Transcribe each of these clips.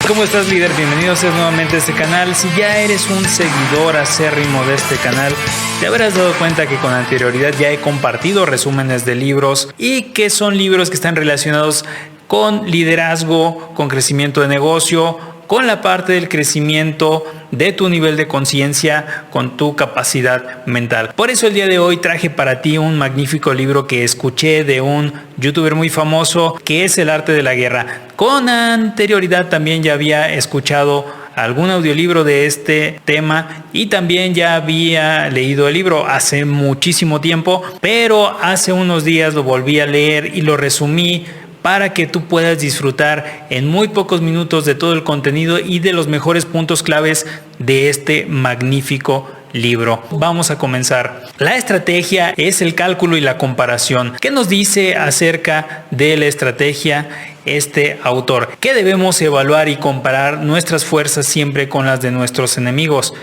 ¿Cómo estás, líder? Bienvenidos nuevamente a este canal. Si ya eres un seguidor acérrimo de este canal, te habrás dado cuenta que con anterioridad ya he compartido resúmenes de libros y que son libros que están relacionados con liderazgo, con crecimiento de negocio, con la parte del crecimiento de tu nivel de conciencia, con tu capacidad mental. Por eso el día de hoy traje para ti un magnífico libro que escuché de un youtuber muy famoso, que es El arte de la guerra. Con anterioridad también ya había escuchado algún audiolibro de este tema y también ya había leído el libro hace muchísimo tiempo, pero hace unos días lo volví a leer y lo resumí para que tú puedas disfrutar en muy pocos minutos de todo el contenido y de los mejores puntos claves de este magnífico libro. Vamos a comenzar. La estrategia es el cálculo y la comparación. ¿Qué nos dice acerca de la estrategia este autor? Que debemos evaluar y comparar nuestras fuerzas siempre con las de nuestros enemigos,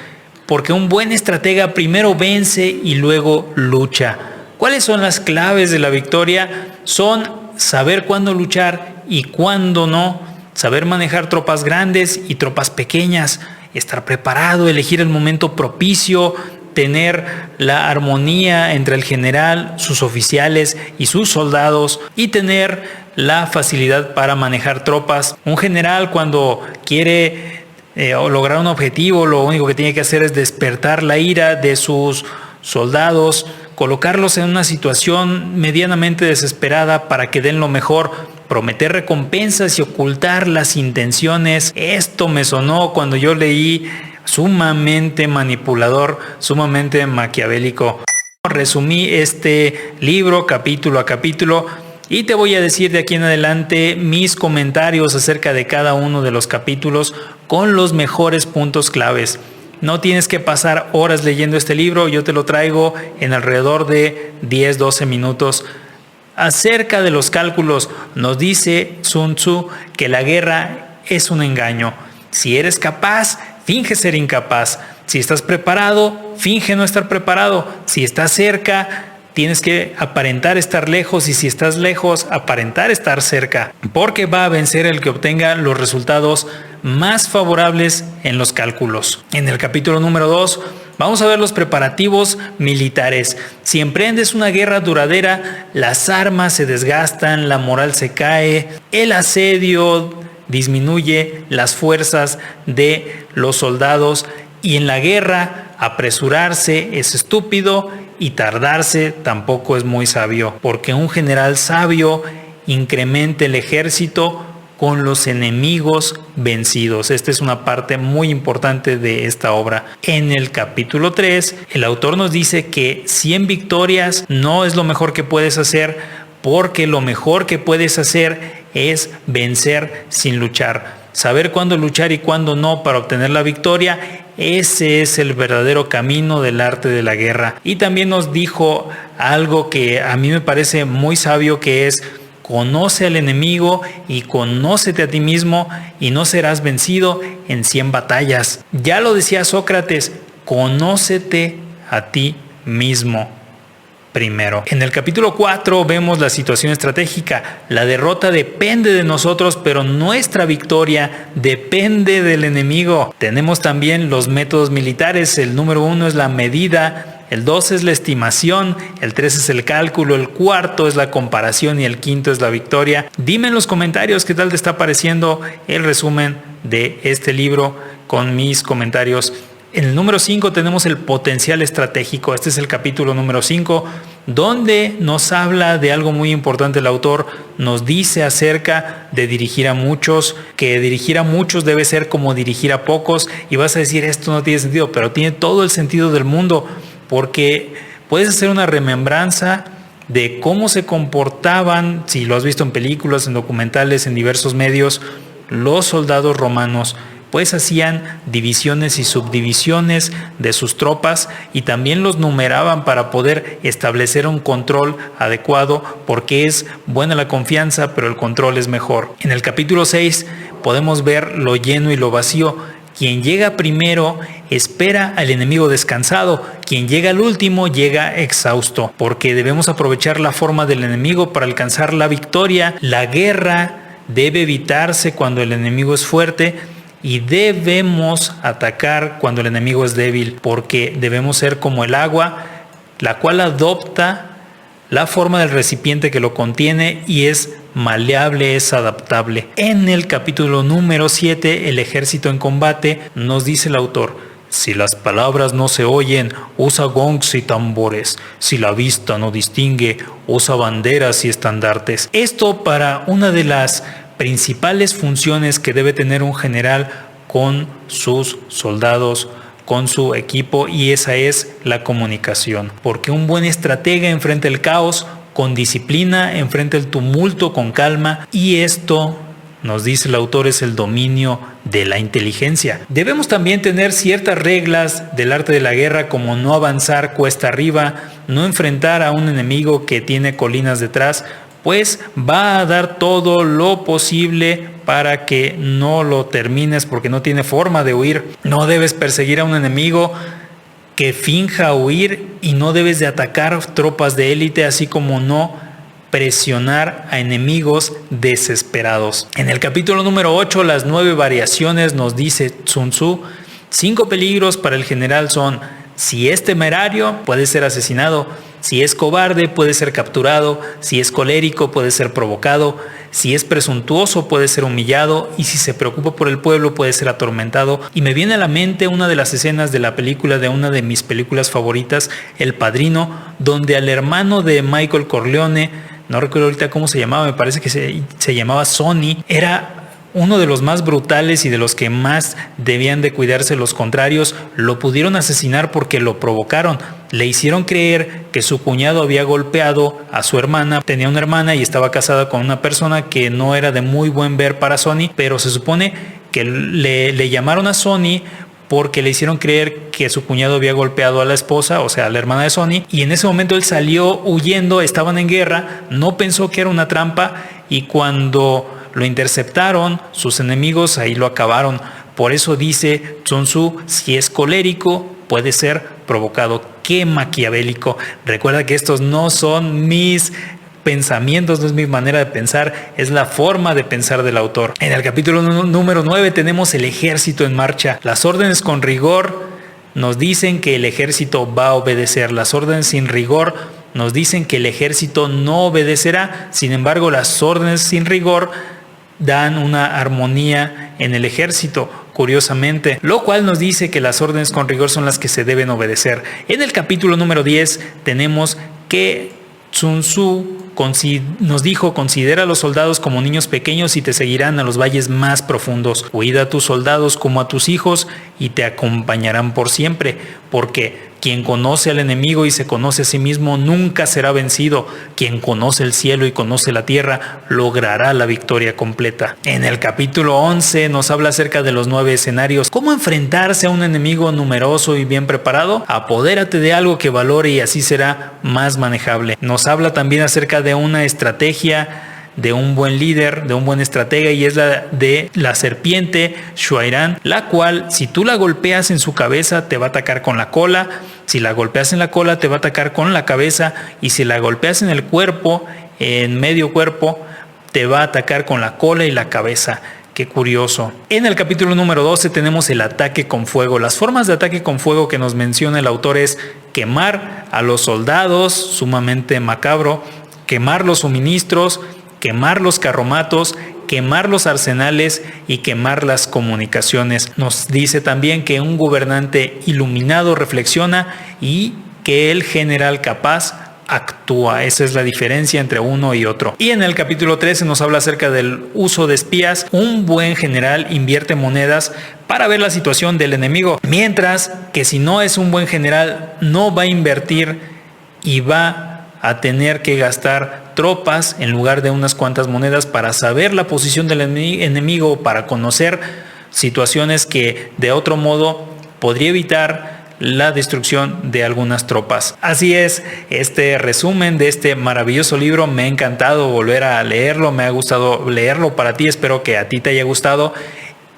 porque un buen estratega primero vence y luego lucha. ¿Cuáles son las claves de la victoria? Son saber cuándo luchar y cuándo no, saber manejar tropas grandes y tropas pequeñas, estar preparado, elegir el momento propicio, tener la armonía entre el general, sus oficiales y sus soldados y tener la facilidad para manejar tropas. Un general, cuando quiere lograr un objetivo, lo único que tiene que hacer es despertar la ira de sus soldados, colocarlos en una situación medianamente desesperada para que den lo mejor, prometer recompensas y ocultar las intenciones. Esto me sonó cuando yo leí, sumamente manipulador, sumamente maquiavélico. Resumí este libro capítulo a capítulo y te voy a decir de aquí en adelante mis comentarios acerca de cada uno de los capítulos con los mejores puntos claves. No tienes que pasar horas leyendo este libro, yo te lo traigo en alrededor de 10-12 minutos. Acerca de los cálculos, nos dice Sun Tzu que la guerra es un engaño. Si eres capaz, finge ser incapaz. Si estás preparado, finge no estar preparado. Si estás cerca, tienes que aparentar estar lejos, y si estás lejos, aparentar estar cerca, porque va a vencer el que obtenga los resultados más favorables en los cálculos. En el capítulo número 2 vamos a ver los preparativos militares. Si emprendes una guerra duradera, las armas se desgastan, la moral se cae, el asedio disminuye las fuerzas de los soldados, y en la guerra apresurarse es estúpido y tardarse tampoco es muy sabio, porque un general sabio incrementa el ejército con los enemigos vencidos. Esta es una parte muy importante de esta obra. En el capítulo 3, el autor nos dice que 100 victorias no es lo mejor que puedes hacer, porque lo mejor que puedes hacer es vencer sin luchar. Saber cuándo luchar y cuándo no para obtener la victoria, ese es el verdadero camino del arte de la guerra. Y también nos dijo algo que a mí me parece muy sabio, que es: conoce al enemigo y conócete a ti mismo y no serás vencido en 100 batallas. Ya lo decía Sócrates, conócete a ti mismo primero. En el capítulo 4 vemos la situación estratégica. La derrota depende de nosotros, pero nuestra victoria depende del enemigo. Tenemos también los métodos militares. El número 1 es la medida, el 2 es la estimación, el 3 es el cálculo, el 4 es la comparación y el 5 es la victoria. Dime en los comentarios qué tal te está pareciendo el resumen de este libro con mis comentarios. En el número 5 tenemos el potencial estratégico. Este es el capítulo número 5, donde nos habla de algo muy importante. El autor nos dice acerca de dirigir a muchos, que dirigir a muchos debe ser como dirigir a pocos. Y vas a decir, esto no tiene sentido, pero tiene todo el sentido del mundo, porque puedes hacer una remembranza de cómo se comportaban, si lo has visto en películas, en documentales, en diversos medios, los soldados romanos. Pues hacían divisiones y subdivisiones de sus tropas y también los numeraban para poder establecer un control adecuado, porque es buena la confianza, pero el control es mejor. En el capítulo 6 podemos ver lo lleno y lo vacío. Quien llega primero espera al enemigo descansado. Quien llega al último llega exhausto, porque debemos aprovechar la forma del enemigo para alcanzar la victoria. La guerra debe evitarse cuando el enemigo es fuerte y debemos atacar cuando el enemigo es débil, porque debemos ser como el agua, la cual adopta la forma del recipiente que lo contiene y es maleable, es adaptable. En el capítulo número 7, el ejército en combate, nos dice el autor: si las palabras no se oyen, usa gongs y tambores. Si la vista no distingue, usa banderas y estandartes. Esto para una de las principales funciones que debe tener un general con sus soldados, con su equipo, y esa es la comunicación. Porque un buen estratega enfrenta el caos con disciplina, enfrenta el tumulto con calma, y esto, nos dice el autor, es el dominio de la inteligencia. Debemos también tener ciertas reglas del arte de la guerra, como no avanzar cuesta arriba, no enfrentar a un enemigo que tiene colinas detrás, pues va a dar todo lo posible para que no lo termines, porque no tiene forma de huir. No debes perseguir a un enemigo que finja huir y no debes de atacar tropas de élite, así como no presionar a enemigos desesperados. En el capítulo número 8, las 9 variaciones, nos dice Sun Tzu: 5 peligros para el general son: si es temerario, puede ser asesinado; si es cobarde, puede ser capturado; si es colérico, puede ser provocado; si es presuntuoso, puede ser humillado; y si se preocupa por el pueblo, puede ser atormentado. Y me viene a la mente una de las escenas de la película, de una de mis películas favoritas, El Padrino, donde al hermano de Michael Corleone, no recuerdo ahorita cómo se llamaba, me parece que se llamaba Sonny, era uno de los más brutales y de los que más debían de cuidarse los contrarios. Lo pudieron asesinar porque lo provocaron. Le hicieron creer que su cuñado había golpeado a su hermana. Tenía una hermana y estaba casada con una persona que no era de muy buen ver para Sonny, pero se supone que le llamaron a Sonny porque le hicieron creer que su cuñado había golpeado a la esposa, o sea, a la hermana de Sonny, y en ese momento él salió huyendo. Estaban en guerra, no pensó que era una trampa, y cuando lo interceptaron sus enemigos, ahí lo acabaron. Por eso dice Sun Tzu: si es colérico, puede ser provocado. ¡Qué maquiavélico! Recuerda que estos no son mis pensamientos, no es mi manera de pensar, es la forma de pensar del autor. En el capítulo número 9 tenemos el ejército en marcha. Las órdenes con rigor nos dicen que el ejército va a obedecer. Las órdenes sin rigor nos dicen que el ejército no obedecerá. Sin embargo, las órdenes sin rigor dan una armonía en el ejército, curiosamente, lo cual nos dice que las órdenes con rigor son las que se deben obedecer. En el capítulo número 10 tenemos que Sun Tzu nos dijo: considera a los soldados como niños pequeños y te seguirán a los valles más profundos. Cuida a tus soldados como a tus hijos y te acompañarán por siempre, porque quien conoce al enemigo y se conoce a sí mismo nunca será vencido. Quien conoce el cielo y conoce la tierra logrará la victoria completa. En el capítulo 11 nos habla acerca de los 9 escenarios. ¿Cómo enfrentarse a un enemigo numeroso y bien preparado? Apodérate de algo que valore y así será más manejable. Nos habla también acerca de una estrategia de un buen líder, de un buen estratega, y es la de la serpiente Shuairan, la cual, si tú la golpeas en su cabeza, te va a atacar con la cola; si la golpeas en la cola, te va a atacar con la cabeza; y si la golpeas en el cuerpo, en medio cuerpo, te va a atacar con la cola y la cabeza. Qué curioso. En el capítulo número 12 tenemos el ataque con fuego. Las formas de ataque con fuego que nos menciona el autor es quemar a los soldados, sumamente macabro; quemar los suministros; quemar los carromatos; quemar los arsenales y quemar las comunicaciones. Nos dice también que un gobernante iluminado reflexiona y que el general capaz actúa. Esa es la diferencia entre uno y otro. Y en el capítulo 13 nos habla acerca del uso de espías. Un buen general invierte monedas para ver la situación del enemigo, mientras que si no es un buen general, no va a invertir y va a tener que gastar tropas en lugar de unas cuantas monedas para saber la posición del enemigo, para conocer situaciones que de otro modo podría evitar la destrucción de algunas tropas. Así es, este resumen de este maravilloso libro. Me ha encantado volver a leerlo, me ha gustado leerlo para ti, espero que a ti te haya gustado.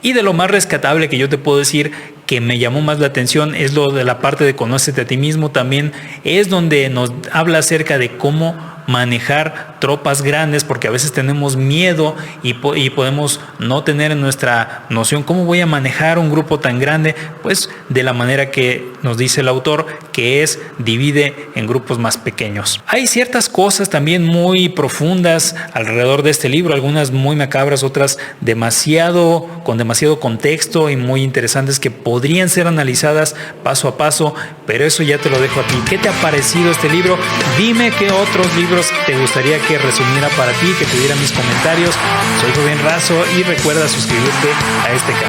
Y de lo más rescatable que yo te puedo decir, que me llamó más la atención, es lo de la parte de conócete a ti mismo. También es donde nos habla acerca de cómo manejar tropas grandes, porque a veces tenemos miedo y podemos no tener en nuestra noción cómo voy a manejar un grupo tan grande, pues de la manera que nos dice el autor, que es divide en grupos más pequeños. Hay ciertas cosas también muy profundas alrededor de este libro, algunas muy macabras, otras con demasiado contexto y muy interesantes que podrían ser analizadas paso a paso, pero eso ya te lo dejo a ti. ¿Qué te ha parecido este libro? Dime qué otros libros te gustaría que resumiera para ti, que te diera mis comentarios. Soy Rubén Razo y recuerda suscribirte a este canal.